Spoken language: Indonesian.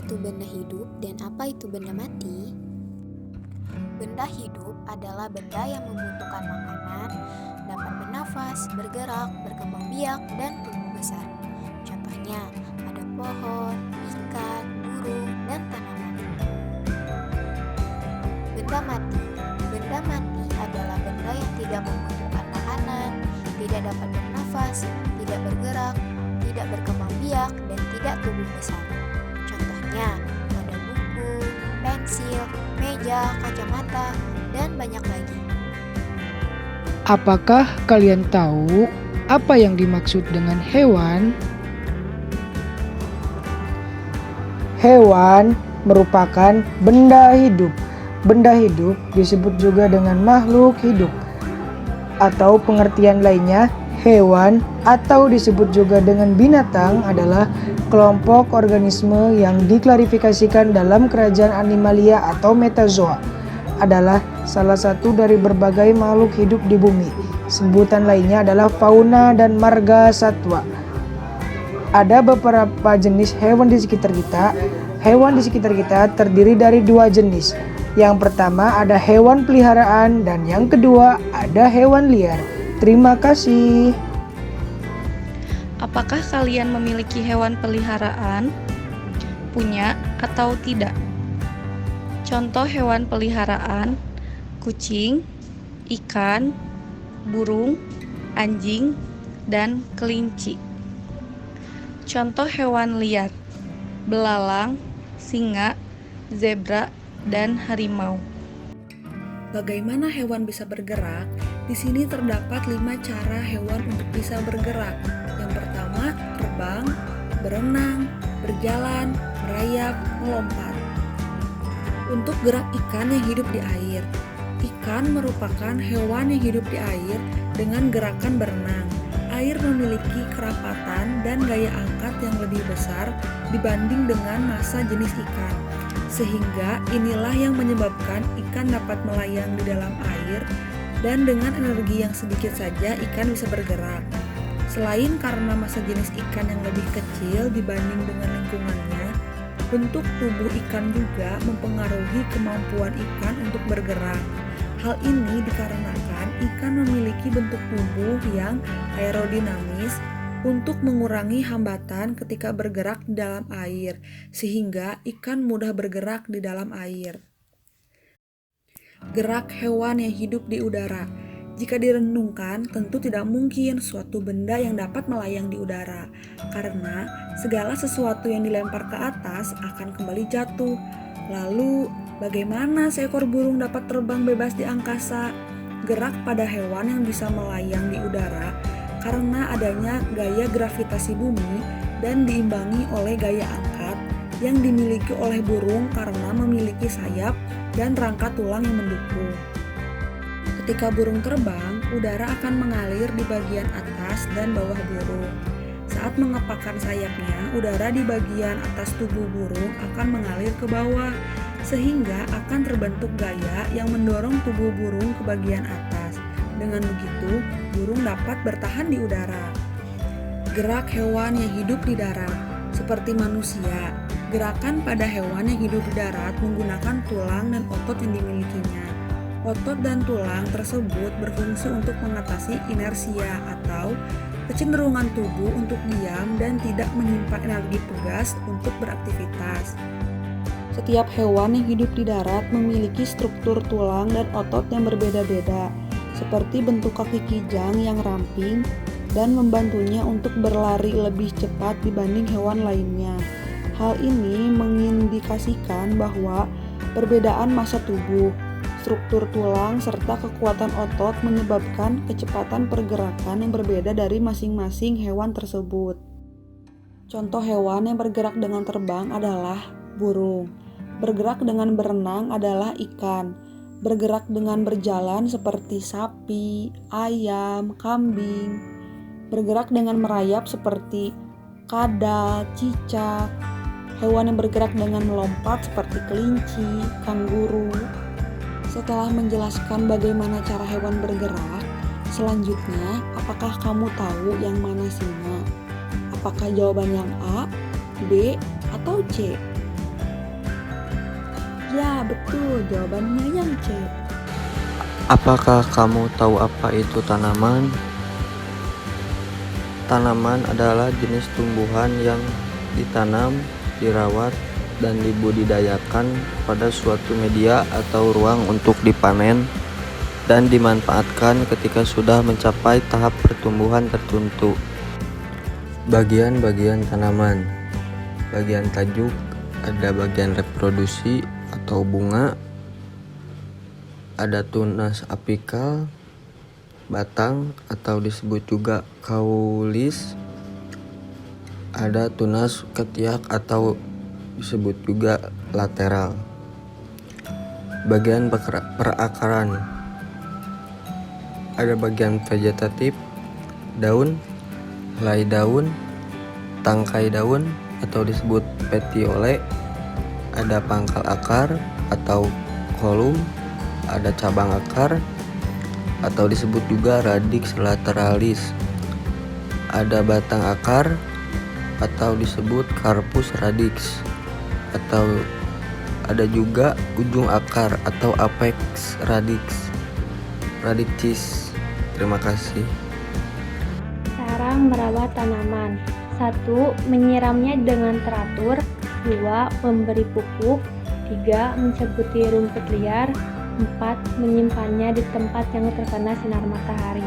itu benda hidup dan apa itu benda mati? Benda hidup adalah benda yang membutuhkan makanan, dapat bernafas, bergerak, berkembang biak, dan tumbuh besar. Contohnya, ada pohon, ikan, burung, dan tanaman. Benda mati. Benda mati adalah benda yang tidak membutuhkan makanan, tidak dapat bernafas, tidak bergerak, tidak berkembang biak, dan tidak tumbuh besar. Contohnya, ada buku, pensil, meja, kacamata, dan banyak lagi. Apakah kalian tahu apa yang dimaksud dengan hewan? Hewan merupakan benda hidup. Benda hidup disebut juga dengan makhluk hidup. Atau pengertian lainnya, hewan atau disebut juga dengan binatang adalah kelompok organisme yang diklasifikasikan dalam kerajaan Animalia atau Metazoa. Adalah salah satu dari berbagai makhluk hidup di bumi. Sebutan lainnya adalah fauna dan marga satwa. Ada beberapa jenis hewan di sekitar kita. Hewan di sekitar kita terdiri dari dua jenis. Yang pertama ada hewan peliharaan dan yang kedua ada hewan liar. Terima kasih. Apakah kalian memiliki hewan peliharaan? Punya atau tidak? Contoh hewan peliharaan: kucing, ikan, burung, anjing, dan kelinci. Contoh hewan liar: belalang, singa, zebra, dan harimau. Bagaimana hewan bisa bergerak? Di sini terdapat 5 cara hewan untuk bisa bergerak. Yang pertama, terbang, berenang, berjalan, merayap, melompat. Untuk gerak ikan yang hidup di air. Ikan merupakan hewan yang hidup di air dengan gerakan berenang. Air memiliki kerapatan dan gaya angkat yang lebih besar dibanding dengan massa jenis ikan. Sehingga inilah yang menyebabkan ikan dapat melayang di dalam air dan dengan energi yang sedikit saja ikan bisa bergerak. Selain karena massa jenis ikan yang lebih kecil dibanding dengan lingkungannya, bentuk tubuh ikan juga mempengaruhi kemampuan ikan untuk bergerak. Hal ini dikarenakan ikan memiliki bentuk tubuh yang aerodinamis untuk mengurangi hambatan ketika bergerak di dalam air, sehingga ikan mudah bergerak di dalam air. Gerak hewan yang hidup di udara. Jika direnungkan, tentu tidak mungkin suatu benda yang dapat melayang di udara, karena segala sesuatu yang dilempar ke atas akan kembali jatuh. Lalu, bagaimana seekor burung dapat terbang bebas di angkasa? Gerak pada hewan yang bisa melayang di udara karena adanya gaya gravitasi bumi dan diimbangi oleh gaya angkat yang dimiliki oleh burung karena memiliki sayap dan rangka tulang yang mendukung. Ketika burung terbang, udara akan mengalir di bagian atas dan bawah burung. Saat mengepakkan sayapnya, udara di bagian atas tubuh burung akan mengalir ke bawah, sehingga akan terbentuk gaya yang mendorong tubuh burung ke bagian atas. Dengan begitu, burung dapat bertahan di udara. Gerak hewan yang hidup di darat, seperti manusia. Gerakan pada hewan yang hidup di darat menggunakan tulang dan otot yang dimilikinya. Otot dan tulang tersebut berfungsi untuk mengatasi inersia atau kecenderungan tubuh untuk diam dan tidak menyimpan energi pegas untuk beraktivitas. Setiap hewan yang hidup di darat memiliki struktur tulang dan otot yang berbeda-beda, seperti bentuk kaki kijang yang ramping dan membantunya untuk berlari lebih cepat dibanding hewan lainnya. Hal ini mengindikasikan bahwa perbedaan massa tubuh, struktur tulang, serta kekuatan otot menyebabkan kecepatan pergerakan yang berbeda dari masing-masing hewan tersebut. Contoh hewan yang bergerak dengan terbang adalah burung. Bergerak dengan berenang adalah ikan. Bergerak dengan berjalan seperti sapi, ayam, kambing. Bergerak dengan merayap seperti kadal, cicak. Hewan yang bergerak dengan melompat seperti kelinci, kanguru. Setelah menjelaskan bagaimana cara hewan bergerak, selanjutnya apakah kamu tahu yang mana singa? Apakah jawaban yang A, B, atau C? Ya, betul. Jawabannya yang C. Apakah kamu tahu apa itu tanaman? Tanaman adalah jenis tumbuhan yang ditanam, dirawat, dan dibudidayakan pada suatu media atau ruang untuk dipanen dan dimanfaatkan ketika sudah mencapai tahap pertumbuhan tertentu. Bagian-bagian tanaman. Bagian tajuk ada bagian reproduksi atau bunga, ada tunas apikal, batang atau disebut juga kaulis, ada tunas ketiak atau disebut juga lateral. Bagian perakaran, ada bagian vegetatif, daun, helai daun, tangkai daun atau disebut petiole, ada pangkal akar atau kolum, ada cabang akar atau disebut juga radix lateralis, ada batang akar atau disebut carpus radix, atau ada juga ujung akar atau apex radix. Terima kasih. Cara merawat tanaman. 1. Menyiramnya dengan teratur. 2. Memberi pupuk. 3. Mencabuti rumput liar. 4. Menyimpannya di tempat yang terkena sinar matahari.